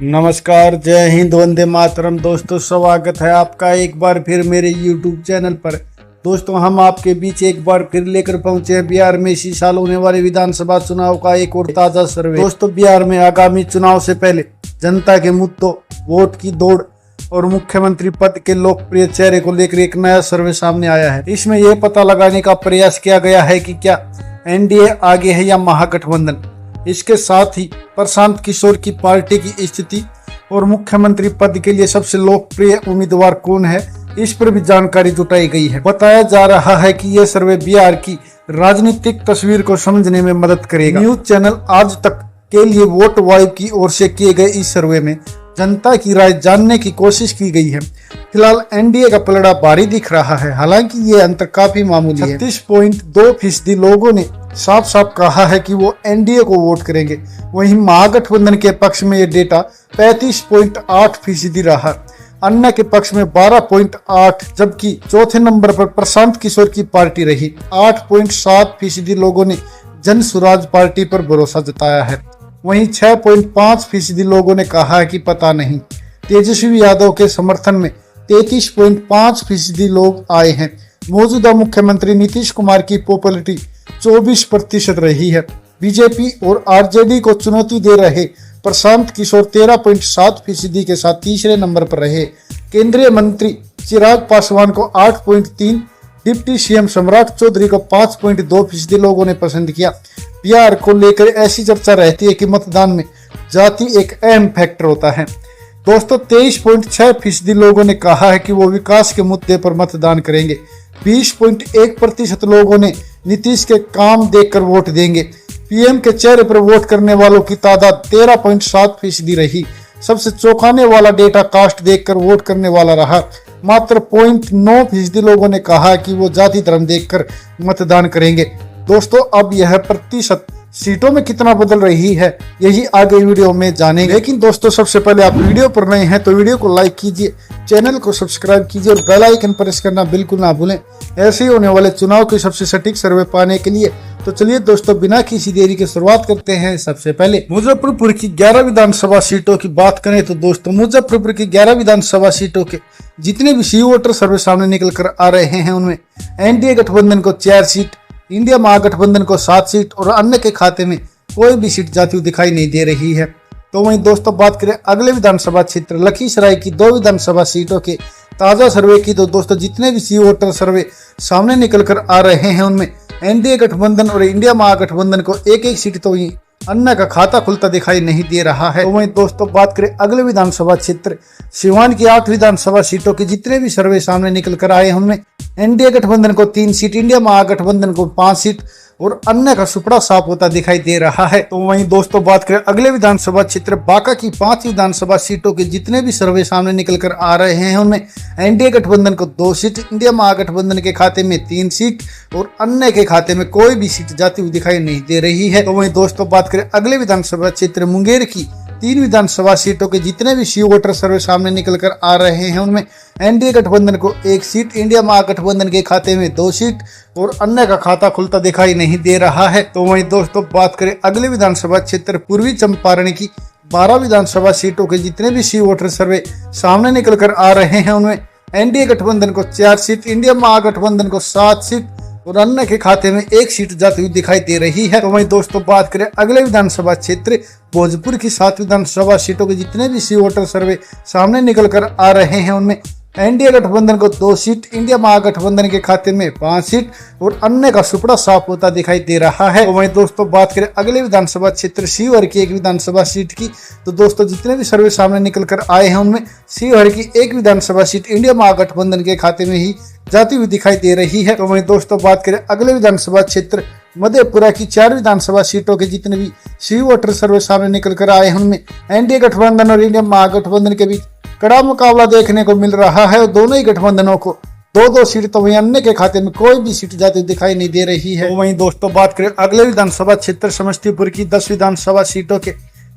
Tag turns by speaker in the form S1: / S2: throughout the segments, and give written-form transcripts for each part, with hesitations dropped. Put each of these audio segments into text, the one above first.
S1: नमस्कार, जय हिंद, वंदे मातरम। दोस्तों, स्वागत है आपका एक बार फिर मेरे YouTube चैनल पर। दोस्तों, हम आपके बीच एक बार फिर लेकर पहुंचे हैं बिहार में इसी साल होने वाले विधानसभा चुनाव का एक और ताजा सर्वे। दोस्तों, बिहार में आगामी चुनाव से पहले जनता के मुद्दों, वोट की दौड़ और मुख्यमंत्री पद के लोकप्रिय चेहरे को लेकर एक नया सर्वे सामने आया है। इसमें यह पता लगाने का प्रयास किया गया है कि क्या एनडीए आगे है या महागठबंधन। इसके साथ ही प्रशांत किशोर की पार्टी की स्थिति और मुख्यमंत्री पद के लिए सबसे लोकप्रिय उम्मीदवार कौन है, इस पर भी जानकारी जुटाई गई है। बताया जा रहा है कि यह सर्वे बिहार की राजनीतिक तस्वीर को समझने में मदद करेगा। न्यूज चैनल आज तक के लिए वोट वाइब की ओर से किए गए इस सर्वे में जनता की राय जानने की कोशिश की गई है। फिलहाल एनडीए का पलड़ा भारी दिख रहा है, हालांकि ये अंतर काफी मामूली है। 36.2% लोगों ने साफ साफ कहा है कि वो एनडीए को वोट करेंगे। वहीं महागठबंधन के पक्ष में ये डेटा 35.8% रहा। अन्य के पक्ष में 12.8, जबकि चौथे नंबर पर प्रशांत किशोर की पार्टी रही। 8.7% लोगों ने जन स्वराज पार्टी पर भरोसा जताया है। वहीं 6.5% लोगों ने कहा है कि पता नहीं। तेजस्वी यादव के समर्थन में 33.5% लोग आए हैं। मौजूदा मुख्यमंत्री नीतीश कुमार की पॉपुलैरिटी 24% रही है। बीजेपी और आरजेडी को चुनौती दे रहे प्रशांत किशोर 13.7% के साथ तीसरे नंबर पर रहे। केंद्रीय मंत्री चिराग पासवान को 8.3, डिप्टी सीएम सम्राट चौधरी को 5.2% लोगों ने पसंद किया। बिहार को लेकर ऐसी चर्चा रहती है कि मतदान में जाति एक अहम फैक्टर होता है। दोस्तों, 23.6% लोगों ने कहा है कि वो विकास के मुद्दे पर मतदान करेंगे। 20.1% लोगों ने नीतीश के काम देखकर वोट देंगे। पीएम के चेहरे पर वोट करने वालों की तादाद 13.7% रही। सबसे चौंकाने वाला डेटा कास्ट देखकर वोट करने वाला रहा। मात्र 0.9% लोगों ने कहा कि वो जाति धर्म देखकर मतदान करेंगे। दोस्तों, अब यह प्रतिशत सीटों में कितना बदल रही है, यही आगे वीडियो में जानेंगे। लेकिन दोस्तों, सबसे पहले आप वीडियो पर नए हैं तो वीडियो को लाइक कीजिए, चैनल को सब्सक्राइब कीजिए और बेल आइकन प्रेस करना बिल्कुल ना भूलें ऐसे ही होने वाले चुनाव की सबसे सटीक सर्वे पाने के लिए। तो चलिए दोस्तों, बिना किसी देरी के शुरुआत करते हैं। सबसे पहले मुजफ्फरपुर की 11 विधानसभा सीटों की बात करें तो दोस्तों, मुजफ्फरपुर की 11 विधानसभा सीटों के जितने भी सी वोटर सर्वे सामने निकल कर आ रहे हैं, उनमें एनडीए गठबंधन को 4 सीट, इंडिया महागठबंधन को 7 सीट और अन्य के खाते में कोई भी सीट जाती हुई दिखाई नहीं दे रही है। तो वहीं दोस्तों, बात करें अगले विधानसभा क्षेत्र लखीसराय की 2 विधानसभा सीटों के ताजा सर्वे की तो दोस्तों, जितने भी सी वोटर सर्वे सामने निकल कर आ रहे हैं, उनमें एनडीए गठबंधन और इंडिया महागठबंधन को एक एक सीट तो ही अन्य का खाता खुलता दिखाई नहीं दे रहा है। तो वहीं दोस्तों, बात करें अगले विधानसभा क्षेत्र सिवान की 8 विधानसभा सीटों के जितने भी सर्वे सामने निकल कर आए, उनमें एनडीए गठबंधन को 3 सीट, इंडिया महागठबंधन को 5 सीट और अन्य का सुपड़ा साफ होता दिखाई दे रहा है। तो वहीं दोस्तों, बात करें अगले विधानसभा क्षेत्र बांका की 5 विधानसभा सीटों के जितने भी सर्वे सामने निकल कर आ रहे हैं, उनमें एनडीए गठबंधन को 2 सीट, इंडिया महागठबंधन के खाते में 3 सीट और अन्य के खाते में कोई भी सीट जाती हुई दिखाई नहीं दे रही है। तो वहीं दोस्तों, बात करें अगले विधानसभा क्षेत्र मुंगेर की 3 विधानसभा सीटों के जितने भी सी वोटर सर्वे सामने निकल कर आ रहे हैं, उनमें एनडीए गठबंधन को 1 सीट, इंडिया महागठबंधन के खाते में 2 सीट और अन्य का खाता खुलता दिखाई नहीं दे रहा है। तो वहीं दोस्तों, बात करें अगले विधानसभा क्षेत्र पूर्वी चंपारण की 12 विधानसभा सीटों के जितने भी सी वोटर सर्वे सामने निकल कर आ रहे हैं, उनमें एनडीए गठबंधन को 4 सीट, इंडिया महागठबंधन को 7 सीट और अन्य के खाते में 1 सीट जाती हुई दिखाई दे रही है। तो वहीं दोस्तों, बात करें अगले विधानसभा क्षेत्र भोजपुर की 7 विधानसभा सीटों के जितने भी सी वोटर सर्वे सामने निकल कर आ रहे हैं, उनमें एनडीए गठबंधन को 2 सीट, इंडिया महागठबंधन के खाते में 5 सीट और अन्य का सुपड़ा साफ होता दिखाई दे रहा है। तो वहीं दोस्तों, बात करें अगले विधानसभा क्षेत्र शिवहर की 1 विधानसभा सीट की तो दोस्तों, जितने भी सर्वे सामने निकल कर आए हैं, उनमें शिवहर की 1 विधानसभा सीट इंडिया महागठबंधन के खाते में ही जाती हुई दिखाई दे रही है। तो वहीं दोस्तों, बात करें अगले विधानसभा क्षेत्र मधेपुरा की 4 विधानसभा सीटों के जितने भी सी वोटर सर्वे सामने निकल कर आए हैं, उनमें एनडीए गठबंधन और इंडिया महागठबंधन के बीच कड़ा मुकाबला देखने को मिल रहा है और दोनों ही गठबंधनों को 2-2 सीट तो वहीं अन्य के खाते में कोई भी सीट जाती दिखाई नहीं दे रही है। तो वहीं दोस्तों, बात करें अगले विधानसभा क्षेत्र समस्तीपुर की 10 विधानसभा सीटों के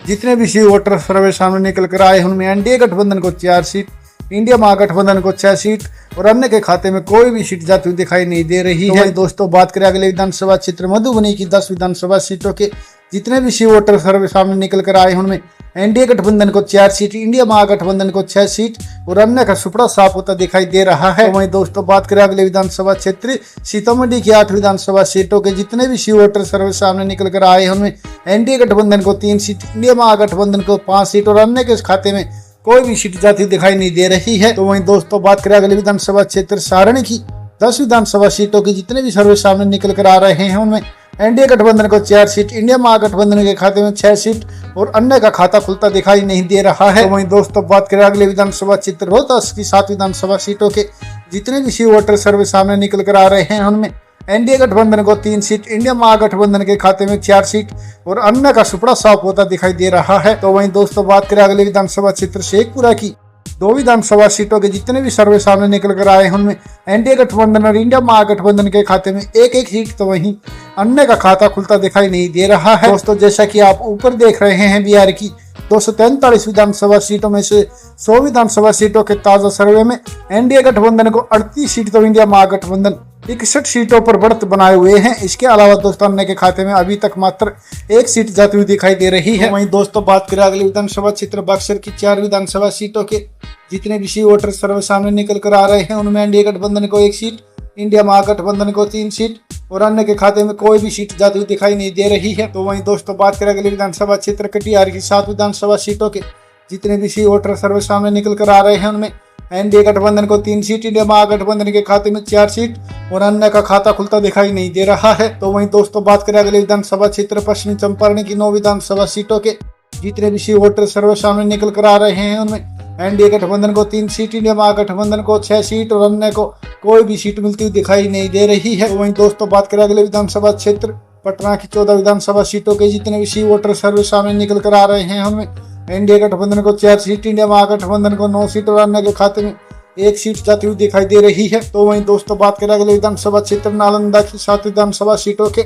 S1: जितने भी सी वोटर सर्वे सामने निकल कर आए, उनमें एनडीए गठबंधन को 4 सीट, इंडिया महागठबंधन को 6 सीट और अन्य के खाते में कोई भी सीट जाती हुई दिखाई नहीं दे रही है। दोस्तों, बात करें अगले विधानसभा क्षेत्र मधुबनी की 10 विधानसभा सीटों के जितने भी सी वोटर सर्वे सामने निकल कर आए, उनमें एनडीए गठबंधन को 4 सीट, इंडिया महागठबंधन को 6 सीट और अन्य का सुपड़ा साफ होता दिखाई दे रहा है। तो वहीं दोस्तों बात करें अगले विधानसभा क्षेत्र सीतामढ़ी की 8 विधानसभा सीटों के जितने भी सी वोटर सर्वे सामने निकल कर आए हैं उनमें एनडीए गठबंधन को 3 सीट, इंडिया महागठबंधन को 5 सीट और अन्य के खाते में कोई भी सीट जाती दिखाई नहीं दे रही है। तो वहीं दोस्तों बात करें अगले विधानसभा क्षेत्र सारणी की 10 विधानसभा सीटों की जितने भी सर्वे सामने निकल कर आ रहे हैं उनमें एनडीए गठबंधन को 4 सीट, इंडिया महागठबंधन के खाते में 6 सीट और अन्य का खाता खुलता दिखाई नहीं दे रहा है। तो वहीं दोस्तों बात करें अगले विधानसभा क्षेत्र रोहतास की 7 विधानसभा सीटों के जितने भी सी वोटर सर्वे सामने निकल कर आ रहे हैं उनमें एनडीए गठबंधन को 3 सीट, इंडिया महागठबंधन के खाते में 4 सीट और अन्य का सुपड़ा साफ होता दिखाई दे रहा है। तो वहीं दोस्तों बात करें अगले विधानसभा क्षेत्र शेखपुरा की 2 विधानसभा सीटों के जितने भी सर्वे सामने निकल कर आए हैं उनमें एनडीए गठबंधन और इंडिया महागठबंधन के खाते में एक सीट तो वहीं अन्य का खाता खुलता दिखाई नहीं दे रहा है। दोस्तों जैसा कि आप ऊपर देख रहे हैं बिहार की 243 विधानसभा सीटों में से 100 विधानसभा सीटों के ताजा सर्वे में एनडीए गठबंधन को 38 सीट तो इंडिया महागठबंधन 61 सीटों पर बढ़त बनाए हुए हैं। इसके अलावा दोस्तों अन्य के खाते में अभी तक मात्र 1 सीट जाती हुई दिखाई दे रही है। वहीं दोस्तों बात करें अगले विधानसभा क्षेत्र बक्सर की 4 विधानसभा सीटों के जितने भी सी वोटर सर्वे सामने निकल कर आ रहे हैं उनमें एनडीए गठबंधन को 1 सीट, इंडिया महागठबंधन को 3 सीट और अन्य के खाते में कोई भी सीट जाती हुई दिखाई नहीं दे रही है। तो वहीं दोस्तों बात करें अगले विधानसभा क्षेत्र कटिहार की 7 विधानसभा सीटों के जितने भी सी वोटर सर्वे सामने निकल कर आ रहे हैं उनमें एनडीए गठबंधन को 3 सीट, इंडिया महागठबंधन के खाते में 4 सीट और अन्य का खाता खुलता दिखाई नहीं दे रहा है। तो वहीं दोस्तों बात करें अगले विधानसभा क्षेत्र पश्चिमी चंपारण की 9 विधानसभा सीटों के जितने भी सी वोटर सर्वे सामने निकल कर आ रहे हैं उनमें एनडीए गठबंधन को 3 सीट, इंडिया महागठबंधन को 6 सीट और अन्य को कोई भी सीट मिलती हुई दिखाई नहीं दे रही है। तो वहीं दोस्तों बात करें अगले विधानसभा क्षेत्र पटना की 14 विधानसभा सीटों के जितने भी सी वोटर सर्वे सामने निकल कर आ रहे हैं उनमें एनडीए गठबंधन को 4 सीट, इंडिया महागठबंधन को 9 सीट और अन्य के खाते में 1 सीट जाती हुई दिखाई दे रही है। तो वहीं दोस्तों बात करें अगले विधानसभा क्षेत्र नालंदा की 7 विधानसभा सीटों के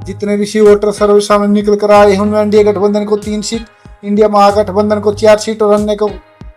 S1: जितने भी सी वोटर सर्वे सामने निकल कर आए हैं उनमें एनडीए गठबंधन को 3 सीट, इंडिया महागठबंधन को 4 सीट और अन्य को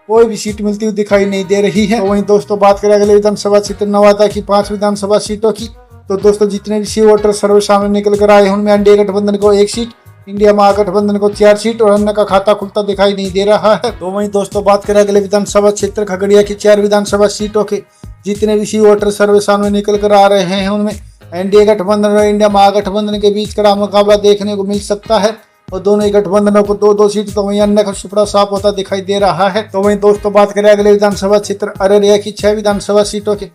S1: कोई भी सीट मिलती हुई दिखाई नहीं दे रही है। तो वहीं दोस्तों बात करें अगले विधानसभा क्षेत्र नवादा की 5 विधानसभा सीटों की तो दोस्तों जितने भी सी वोटर सर्वे सामने निकल कर आए हैं उनमें एनडीए गठबंधन को 1 सीट, इंडिया महागठबंधन को 4 सीट और अन्य का खाता खुलता दिखाई नहीं दे रहा है। तो वहीं दोस्तों बात करें अगले विधानसभा क्षेत्र खगड़िया की 4 विधानसभा सीटों के जितने भी सी वोटर सर्वे सामने निकल कर आ रहे हैं उनमें एनडीए गठबंधन और इंडिया महागठबंधन के बीच कड़ा मुकाबला देखने को मिल सकता है और दोनों ही गठबंधनों को 2-2 सीट तो वहीं अन्य का सुपड़ा साफ होता दिखाई दे रहा है। तो वहीं दोस्तों बात करें अगले विधानसभा क्षेत्र अररिया की 6 विधानसभा सीटों के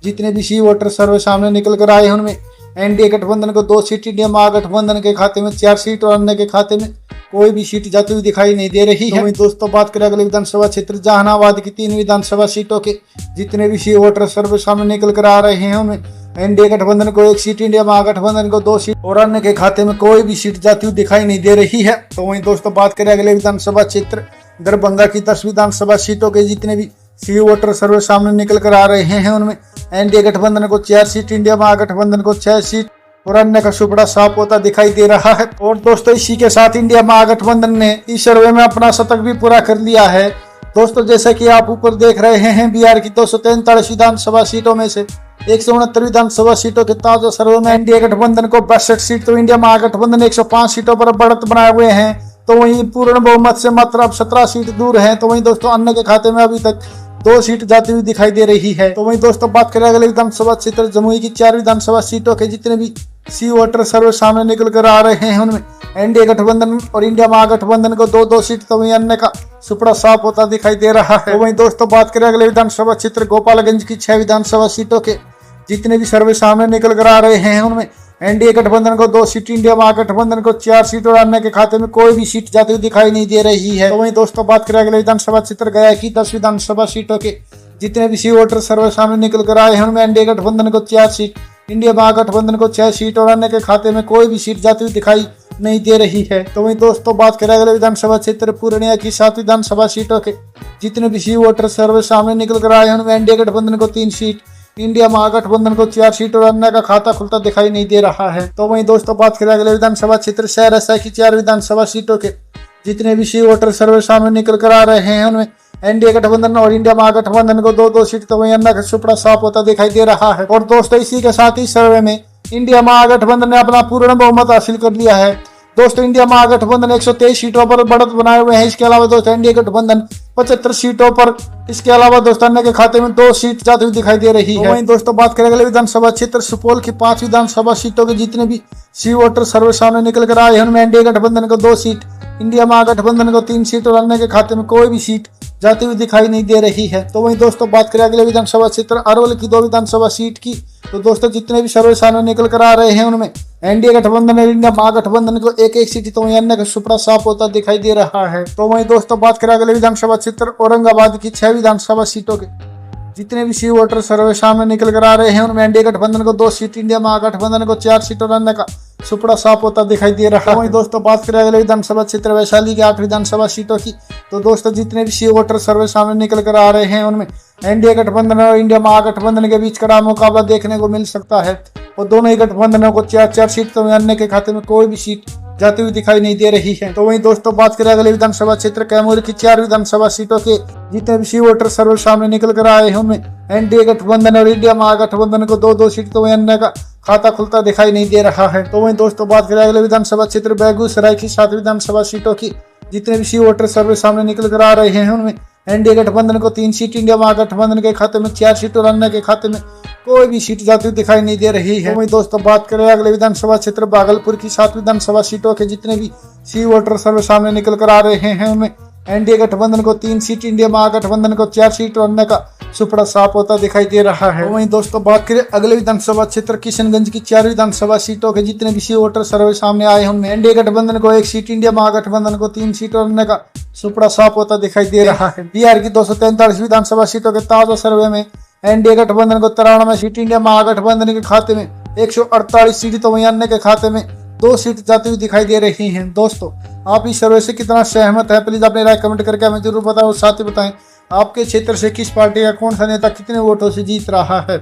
S1: जितने भी सी वोटर सर्वे सामने निकल कर आए हैं उनमें एनडीए गठबंधन को 2 सीट, इंडिया महागठबंधन के खाते में 4 सीट और अन्य के खाते में कोई भी सीट जाती हुई दिखाई नहीं दे रही है। तो वहीं दोस्तों बात करें अगले विधानसभा क्षेत्र जहानाबाद की 3 विधानसभा सीटों के जितने भी सी वोटर सर्वे सामने निकल कर आ रहे हैं उनमें एनडीए गठबंधन को 1 सीट, इंडिया महागठबंधन को 2 सीट और अन्य के खाते में कोई भी सीट जाती हुई दिखाई नहीं दे रही है। तो वहीं दोस्तों बात करें अगले विधानसभा क्षेत्र दरभंगा की 10 विधानसभा सीटों के जितने भी सी वोटर सर्वे सामने निकल कर आ रहे हैं उनमें एनडीए गठबंधन को 4 सीट, इंडिया महागठबंधन को 6 सीट और अन्य का सुपड़ा साफ होता दिखाई दे रहा है। और दोस्तों इसी के साथ इंडिया महागठबंधन ने इस सर्वे में अपना शतक भी पूरा कर लिया है। दोस्तों जैसा कि आप ऊपर देख रहे हैं बिहार की 243 विधानसभा सीटों में से 169 विधानसभा सीटों के ताजा सर्वे में एनडीए गठबंधन को 62 सीट तो इंडिया महागठबंधन 105 सीटों पर बढ़त बनाए हुए हैं। तो वहीं पूर्ण बहुमत से मात्र अब 17 सीट दूर हैं। तो वहीं दोस्तों अन्य के खाते में अभी तक 2 सीट जाती हुई दिखाई दे रही है। तो वहीं दोस्तों बात करें अगले विधानसभा क्षेत्र जमुई की 4 विधानसभा सीटों के जितने भी सी वोटर सर्वे सामने निकल कर आ रहे हैं उनमें एनडीए गठबंधन और इंडिया महागठबंधन को 2-2 सीट तो वहीं अन्य का सुपड़ा साफ होता दिखाई दे रहा है। तो वहीं दोस्तों बात करें अगले विधानसभा क्षेत्र गोपालगंज की 6 विधानसभा सीटों के जितने भी सर्वे सामने निकल कर आ रहे हैं उनमें एनडीए गठबंधन को 2 सीट, इंडिया महागठबंधन को 4 सीट और अन्य के खाते में कोई भी सीट जाती हुई दिखाई नहीं दे रही है। तो वहीं दोस्तों बात करें अगले विधानसभा क्षेत्र गया की 10 विधानसभा सीटों के जितने भी सी वोटर सर्वे सामने निकल कर आए हैं उनमें एनडीए गठबंधन को 4 सीट, इंडिया महागठबंधन को 6 सीट और अन्य के खाते में कोई भी सीट जाती हुई दिखाई नहीं दे रही है। तो वहीं दोस्तों बात करें अगले विधानसभा क्षेत्र पूर्णिया की 7 विधानसभा सीटों के जितने भी सी वोटर सर्वे सामने निकल कर आए हैं उनमें एनडीए गठबंधन को 3 सीट, इंडिया महागठबंधन को 4 सीट और अन्य का खाता खुलता दिखाई नहीं दे रहा है। तो वहीं दोस्तों बात करें अगले विधानसभा क्षेत्र सहरसा की 4 विधानसभा सीटों के जितने भी सी वोटर सर्वे सामने निकल कर आ रहे हैं उनमें एनडीए गठबंधन और इंडिया महागठबंधन को 2-2 सीट तो वहीं अन्य का सुपड़ा साफ होता दिखाई दे रहा है। और दोस्तों इसी के साथ ही सर्वे में इंडिया महागठबंधन ने अपना पूर्ण बहुमत हासिल कर लिया है। दोस्तों इंडिया महागठबंधन 123 सीटों पर बढ़त बनाए हुए हैं। इसके अलावा दोस्तों एनडीए गठबंधन 75 सीटों पर, इसके अलावा दोस्तों अन्य के खाते में 2 सीट जाती हुई दिखाई दे रही है। वहीं दोस्तों बात करें अगले विधानसभा क्षेत्र सुपौल की 5 विधानसभा सीटों के जितने भी सी वोटर सर्वे सामने निकल कर आए हैं उनमें एनडीए गठबंधन को 2 सीट, इंडिया महागठबंधन को 3 सीट और अन्य के खाते में कोई भी सीट जाती हुई दिखाई नहीं दे रही है। तो वहीं दोस्तों बात करें अगले विधानसभा क्षेत्र अरवल की 2 विधानसभा सीट की, तो दोस्तों जितने भी सर्वे सामने निकल कर आ रहे हैं उनमें एनडीए गठबंधन और इंडिया महागठबंधन को एक एक सीट, तो वहीं अन्य का सुपड़ा साफ होता दिखाई दे रहा है। तो वहीं दोस्तों बात करें अगले विधानसभा क्षेत्र औरंगाबाद की 6 विधानसभा सीटों के जितने भी सी वोटर सर्वे सामने निकल कर आ रहे हैं उनमें एनडीए गठबंधन को 2 सीट, इंडिया महागठबंधन को 4 सीट और अन्य का सुपड़ा साफ होता दिखाई दे रहा है। वहीं दोस्तों बात करें अगले विधानसभा क्षेत्र वैशाली की 8 विधानसभा सीटों की, तो दोस्तों जितने भी सी वोटर सर्वे सामने निकल कर आ रहे हैं उनमें एनडीए गठबंधन और इंडिया महागठबंधन के बीच कड़ा मुकाबला देखने को मिल सकता है और दोनों ही गठबंधनों को 4-4 सीट, तो अन्य के खाते में कोई भी सीट जाती हुई दिखाई नहीं दे रही है। तो वहीं दोस्तों बात करें अगले विधानसभा क्षेत्र कैमूर की 4 विधानसभा सीटों के जितने भी सी वोटर सर्वे सामने निकल कर आए हैं उनमें एनडीए गठबंधन और इंडिया महागठबंधन को 2-2 सीट, तो वहीं अन्य का खाता खुलता दिखाई नहीं दे रहा है। तो वहीं दोस्तों बात करें अगले विधानसभा क्षेत्र बेगूसराय की 7 विधानसभा सीटों की जितने भी सी वोटर सर्वे सामने निकल कर आ रहे हैं उनमें एनडीए गठबंधन को 3 सीट, इंडिया महागठबंधन के खाते में 4 सीट और अन्य के खाते में कोई भी सीट जाती हुई दिखाई नहीं दे रही है। वहीं दोस्तों बात करें अगले विधानसभा क्षेत्र भागलपुर की 7 विधानसभा सीटों के जितने भी सी वोटर सर्वे सामने निकल कर आ रहे हैं उनमें एनडीए गठबंधन को 3 सीट, इंडिया महागठबंधन को 4 सीट और अन्य का सुपड़ा साफ होता दिखाई दे रहा है। वहीं दोस्तों बात करें अगले विधानसभा क्षेत्र किशनगंज की 4 विधानसभा सीटों के जितने भी सी वोटर सर्वे सामने आए हैं उनमें एनडीए गठबंधन को 1 सीट, इंडिया महागठबंधन को 3 सीट और अन्य का सुपड़ा साफ होता दिखाई दे रहा है। बिहार की 243 विधानसभा सीटों के ताजा सर्वे में एनडीए गठबंधन को 93 सीट, इंडिया महागठबंधन के खाते में 148 सीट, तो वहीं अन्य के खाते में 2 सीट जाती हुई दिखाई दे रही हैं। दोस्तों आप इस सर्वे से कितना सहमत है, प्लीज अपनी राय कमेंट करके हमें जरूर बताएं और साथ ही बताएं आपके क्षेत्र से किस पार्टी का कौन सा नेता कितने वोटों से जीत रहा है।